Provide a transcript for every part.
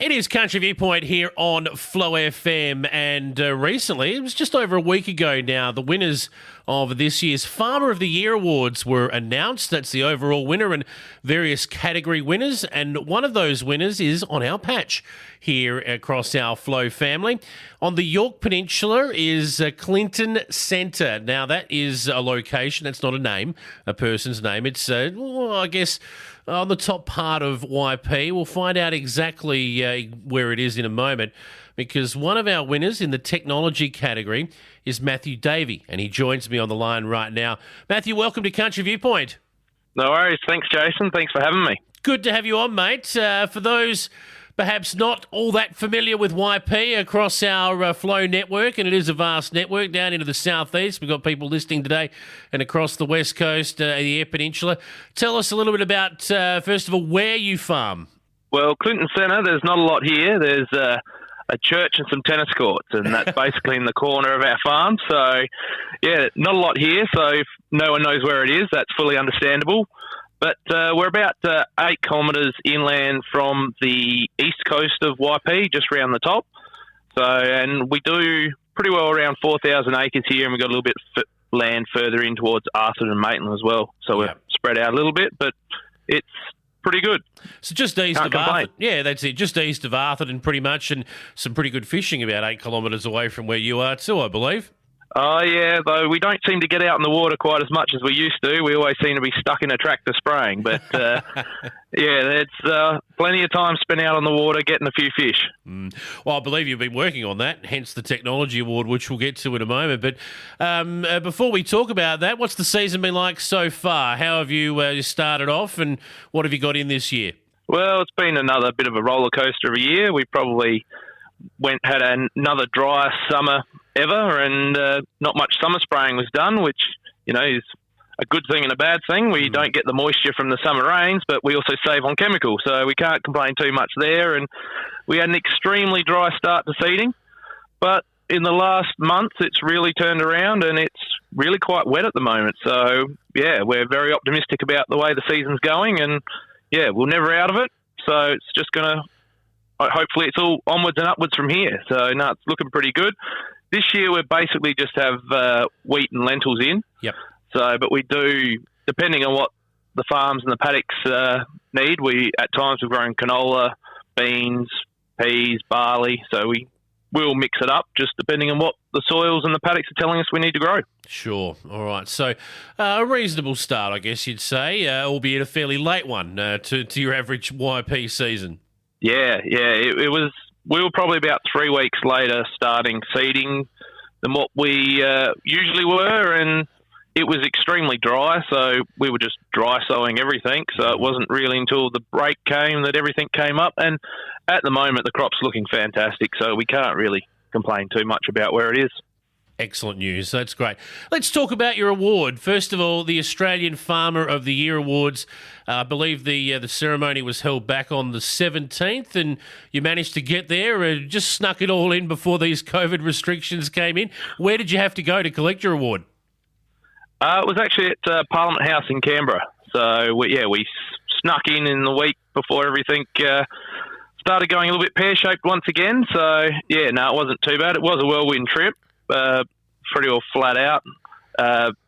It is Country Viewpoint here on Flow FM, and recently, it was just over a week ago now, the winners of this year's Farmer of the Year Awards were announced. That's the overall winner and various category winners, and one of those winners is on our patch here across our Flow family. On the Yorke Peninsula is Clinton Centre. Now, that is a location. That's not a name, a person's name. It's, I guess, on the top part of YP. We'll find out exactly where it is in a moment, because one of our winners in the technology category is Matthew Davey, and he joins me on the line right now. Matthew, welcome to Country Viewpoint. No worries. Thanks, Jason. Thanks for having me. Good to have you on, mate. For those perhaps not all that familiar with YP across our Flow network, and it is a vast network down into the southeast. We've got people listening today and across the west coast, the Yorke Peninsula. Tell us a little bit about, first of all, where you farm. Well, Clinton Centre, there's not a lot here. There's a church and some tennis courts, and that's basically in the corner of our farm. So, yeah, not a lot here. So if no one knows where it is, that's fully understandable. But we're about 8 kilometres inland from the east coast of YP, just round the top. So, and we do pretty well around 4,000 acres here, and we've got a little bit land further in towards Arthur and Maitland as well. So we're spread out a little bit, but it's pretty good. So just east of Arthur. Yeah, that's it. Just east of Arthur, pretty much, and some pretty good fishing about 8 kilometres away from where you are too, I believe. Oh, yeah, though we don't seem to get out in the water quite as much as we used to. We always seem to be stuck in a tractor spraying. But, yeah, it's plenty of time spent out on the water getting a few fish. Well, I believe you've been working on that, hence the Technology Award, which we'll get to in a moment. But before we talk about that, what's the season been like so far? How have you started off, and what have you got in this year? Well, it's been another bit of a roller coaster of a year. We probably had another driest summer ever, and not much summer spraying was done, which, you know, is a good thing and a bad thing. We don't get the moisture from the summer rains, but we also save on chemicals, so we can't complain too much there. And we had an extremely dry start to seeding, but in the last month it's really turned around and it's really quite wet at the moment. So, yeah, we're very optimistic about the way the season's going, and, yeah, we're never out of it. So it's just going to, hopefully it's all onwards and upwards from here. So, no, it's looking pretty good. This year we basically just have wheat and lentils in. Yep. So, but we do, depending on what the farms and the paddocks need, at times we've grown canola, beans, peas, barley. So we will mix it up just depending on what the soils and the paddocks are telling us we need to grow. Sure. All right. So a reasonable start, I guess you'd say, albeit a fairly late one to your average YP season. Yeah. It was. We were probably about 3 weeks later starting seeding than what we usually were, and it was extremely dry, so we were just dry sowing everything. So it wasn't really until the break came that everything came up, and at the moment the crop's looking fantastic, so we can't really complain too much about where it is. Excellent news. That's great. Let's talk about your award. First of all, the Australian Farmer of the Year Awards. I believe the ceremony was held back on the 17th, and you managed to get there and just snuck it all in before these COVID restrictions came in. Where did you have to go to collect your award? It was actually at Parliament House in Canberra. So, we snuck in the week before everything started going a little bit pear-shaped once again. So, yeah, no, it wasn't too bad. It was a whirlwind trip. Pretty well flat out.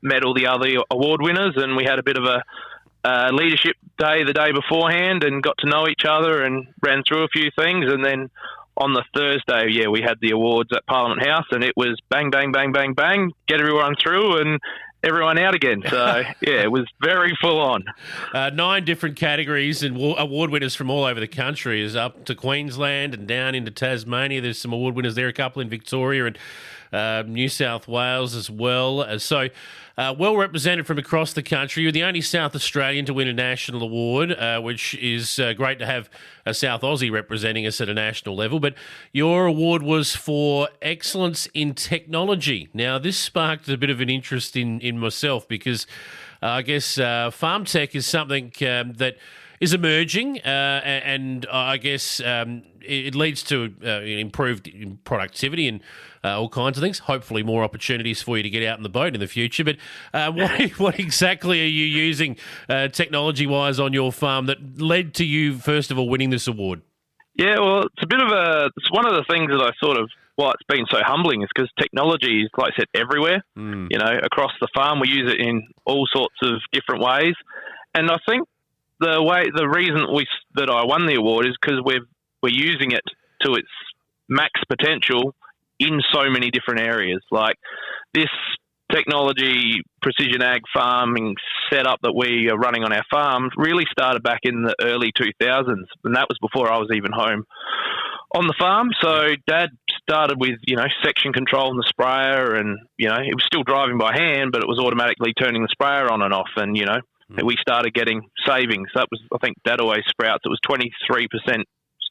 Met all the other award winners, and we had a bit of a leadership day the day beforehand and got to know each other and ran through a few things. And then on the Thursday, we had the awards at Parliament House, and it was bang, bang, bang, bang, bang, get everyone through and everyone out again. So, yeah, it was very full on. 9 different categories and award winners from all over the country, is up to Queensland and down into Tasmania. There's some award winners there, a couple in Victoria and New South Wales as well. So well represented from across the country. You're the only South Australian to win a national award, which is great to have a South Aussie representing us at a national level. But your award was for excellence in technology. Now, this sparked a bit of an interest in myself, because I guess farm tech is something that is emerging, and I guess it leads to improved productivity and all kinds of things. Hopefully more opportunities for you to get out in the boat in the future. But what exactly are you using technology-wise on your farm that led to you, first of all, winning this award? Yeah, well, it's one of the things that I sort of, why it's been so humbling is because technology is, like I said, everywhere, across the farm. We use it in all sorts of different ways. And I think the reason that I won the award is because we're using it to its max potential in so many different areas. Like this technology, precision ag farming setup that we are running on our farm really started back in the early 2000s, and that was before I was even home on the farm. So Dad started with, section control in the sprayer, and, it was still driving by hand, but it was automatically turning the sprayer on and off. And, we started getting savings. That was, I think Dad always sprouts, it was 23%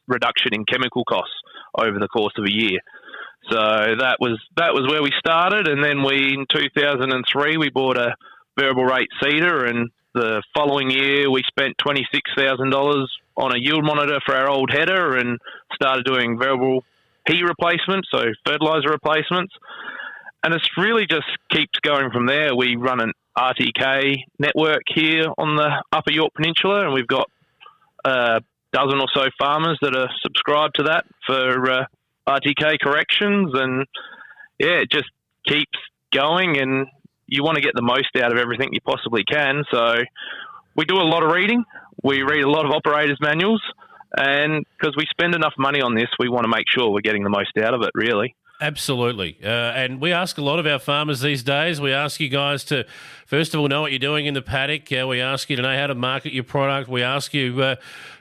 reduction in chemical costs over the course of a year. So that was where we started. And then in 2003, we bought a variable rate seeder, and the following year we spent $26,000 on a yield monitor for our old header and started doing variable P replacements, so fertilizer replacements. And it's really just keeps going from there. We run an RTK network here on the upper Yorke Peninsula, and we've got a dozen or so farmers that are subscribed to that for RTK corrections. And it just keeps going, and you want to get the most out of everything you possibly can. So we do a lot of reading. We read a lot of operators' manuals, and because we spend enough money on this, we want to make sure we're getting the most out of it, really. Absolutely. And we ask a lot of our farmers these days. We ask you guys to, first of all, know what you're doing in the paddock. We ask you to know how to market your product. We ask you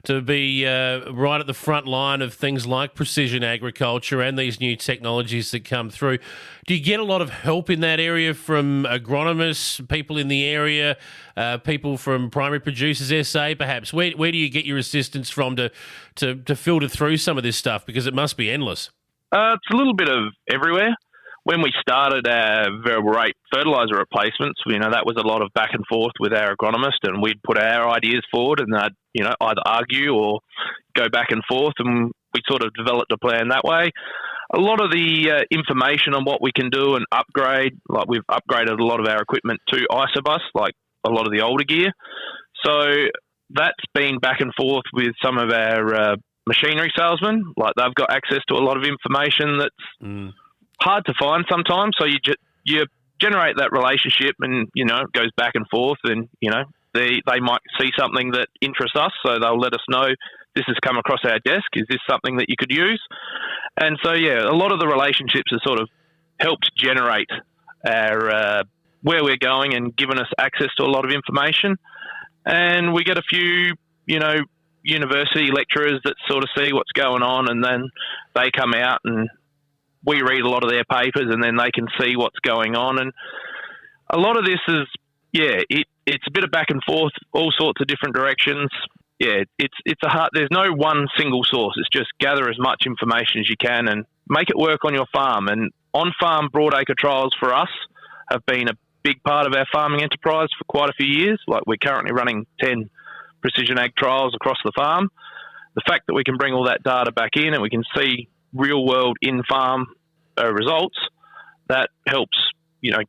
to be right at the front line of things like precision agriculture and these new technologies that come through. Do you get a lot of help in that area from agronomists, people in the area, people from Primary Producers SA, perhaps? Where do you get your assistance from to filter through some of this stuff? Because it must be endless. It's a little bit of everywhere. When we started our variable rate fertilizer replacements, that was a lot of back and forth with our agronomist, and we'd put our ideas forward, and they'd, either argue or go back and forth, and we sort of developed a plan that way. A lot of the information on what we can do and upgrade, like we've upgraded a lot of our equipment to Isobus, like a lot of the older gear. So that's been back and forth with some of our machinery salesmen. Like they've got access to a lot of information that's hard to find sometimes. So you generate that relationship, and it goes back and forth, and they might see something that interests us, so they'll let us know, this has come across our desk, is this something that you could use? And so a lot of the relationships have sort of helped generate our where we're going and given us access to a lot of information. And we get a few university lecturers that sort of see what's going on, and then they come out and we read a lot of their papers, and then they can see what's going on. And a lot of this is, it's a bit of back and forth, all sorts of different directions. There's no one single source. It's just gather as much information as you can and make it work on your farm. And on-farm broadacre trials for us have been a big part of our farming enterprise for quite a few years. Like we're currently running 10 precision ag trials across the farm. The fact that we can bring all that data back in and we can see real world in-farm results, that helps,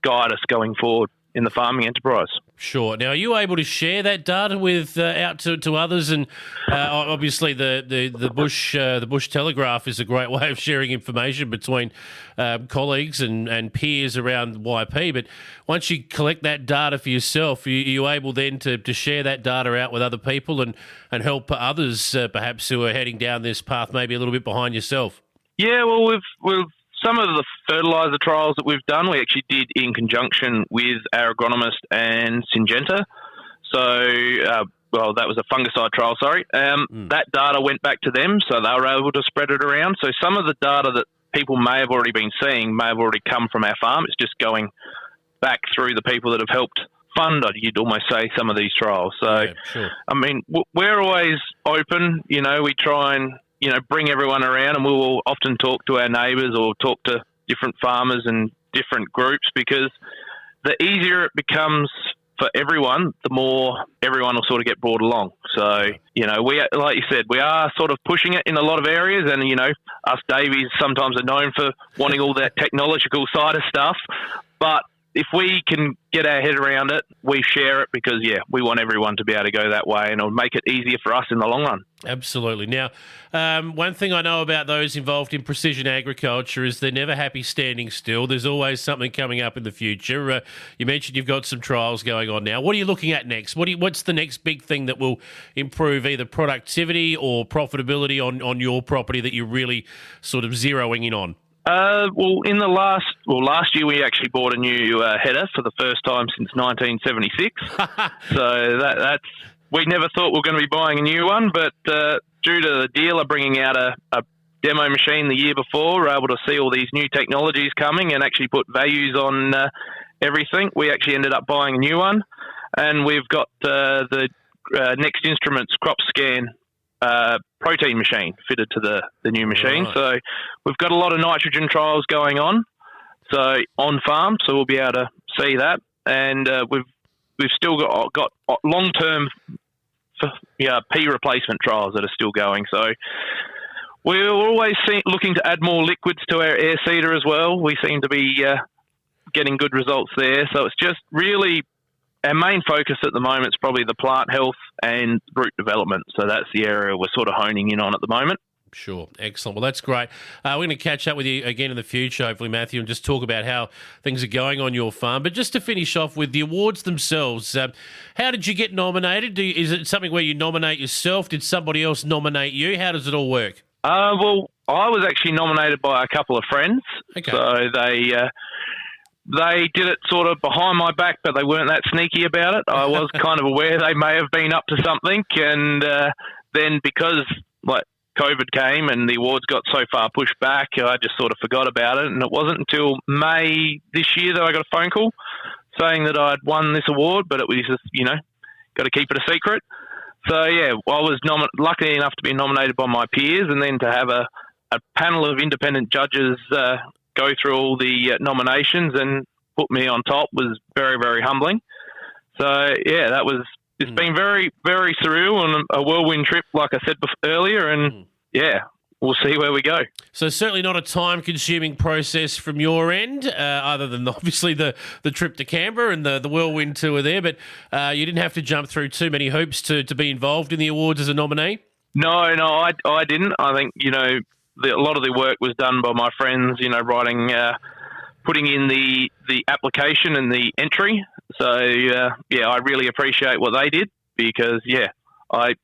guide us going forward in the farming enterprise. Sure. Now, are you able to share that data with out to others? And obviously, the Bush Telegraph is a great way of sharing information between colleagues and peers around YP. But once you collect that data for yourself, are you able then to share that data out with other people and help others perhaps who are heading down this path, maybe a little bit behind yourself? Yeah, well, we've some of the fertiliser trials that we've done, we actually did in conjunction with our agronomist and Syngenta. So, that was a fungicide trial, sorry. That data went back to them, so they were able to spread it around. So some of the data that people may have already been seeing may have already come from our farm. It's just going back through the people that have helped fund, you'd almost say, some of these trials. So, yeah, sure. I mean, we're always open. We try and bring everyone around, and we will often talk to our neighbours or talk to different farmers and different groups, because the easier it becomes for everyone, the more everyone will sort of get brought along. So, we, like you said, we are sort of pushing it in a lot of areas, and, us Davies sometimes are known for wanting all that technological side of stuff, but if we can get our head around it, we share it because, we want everyone to be able to go that way, and it'll make it easier for us in the long run. Absolutely. Now, one thing I know about those involved in precision agriculture is they're never happy standing still. There's always something coming up in the future. You mentioned you've got some trials going on now. What are you looking at next? What's the next big thing that will improve either productivity or profitability on your property that you're really sort of zeroing in on? Last year we actually bought a new header for the first time since 1976. So that's we never thought we were going to be buying a new one, but due to the dealer bringing out a demo machine the year before, we're able to see all these new technologies coming and actually put values on everything. We actually ended up buying a new one, and we've got the Next Instruments crop scan protein machine fitted to the new machine. Right. So we've got a lot of nitrogen trials going on, so on farm, so we'll be able to see that. And we've still got long-term pea replacement trials that are still going. So we're always looking to add more liquids to our air seeder as well. We seem to be getting good results there. So it's just really our main focus at the moment is probably the plant health and root development. So that's the area we're sort of honing in on at the moment. Sure. Excellent. Well, that's great. We're going to catch up with you again in the future, hopefully, Matthew, and just talk about how things are going on your farm. But just to finish off with the awards themselves, how did you get nominated? Is it something where you nominate yourself? Did somebody else nominate you? How does it all work? Well, I was actually nominated by a couple of friends. Okay. So they did it sort of behind my back, but they weren't that sneaky about it. I was kind of aware they may have been up to something. And then because COVID came and the awards got so far pushed back, I just sort of forgot about it. And it wasn't until May this year that I got a phone call saying that I'd won this award, but it was just, got to keep it a secret. So, I was lucky enough to be nominated by my peers, and then to have a panel of independent judges go through all the nominations and put me on top was very, very humbling. So, it's been very, very surreal and a whirlwind trip, like I said earlier, and we'll see where we go. So certainly not a time-consuming process from your end, other than obviously the trip to Canberra and the whirlwind tour there, but you didn't have to jump through too many hoops to be involved in the awards as a nominee? No, I didn't. I think, a lot of the work was done by my friends, writing, putting in the application and the entry. So, I really appreciate what they did because,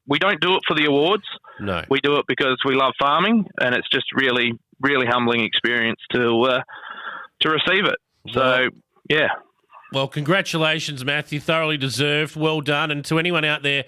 we don't do it for the awards. No. We do it because we love farming, and it's just really, really humbling experience to receive it. So, Well, congratulations, Matthew. Thoroughly deserved. Well done. And to anyone out there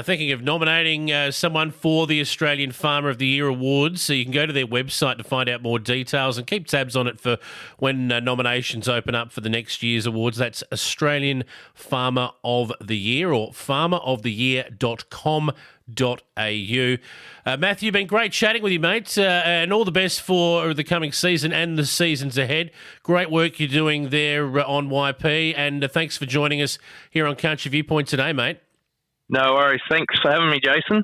thinking of nominating someone for the Australian Farmer of the Year Awards, so you can go to their website to find out more details and keep tabs on it for when nominations open up for the next year's awards. That's Australian Farmer of the Year, or farmeroftheyear.com.au. Matthew, been great chatting with you, mate, and all the best for the coming season and the seasons ahead. Great work you're doing there on YP, and thanks for joining us here on Country Viewpoint today, mate. No worries. Thanks for having me, Jason.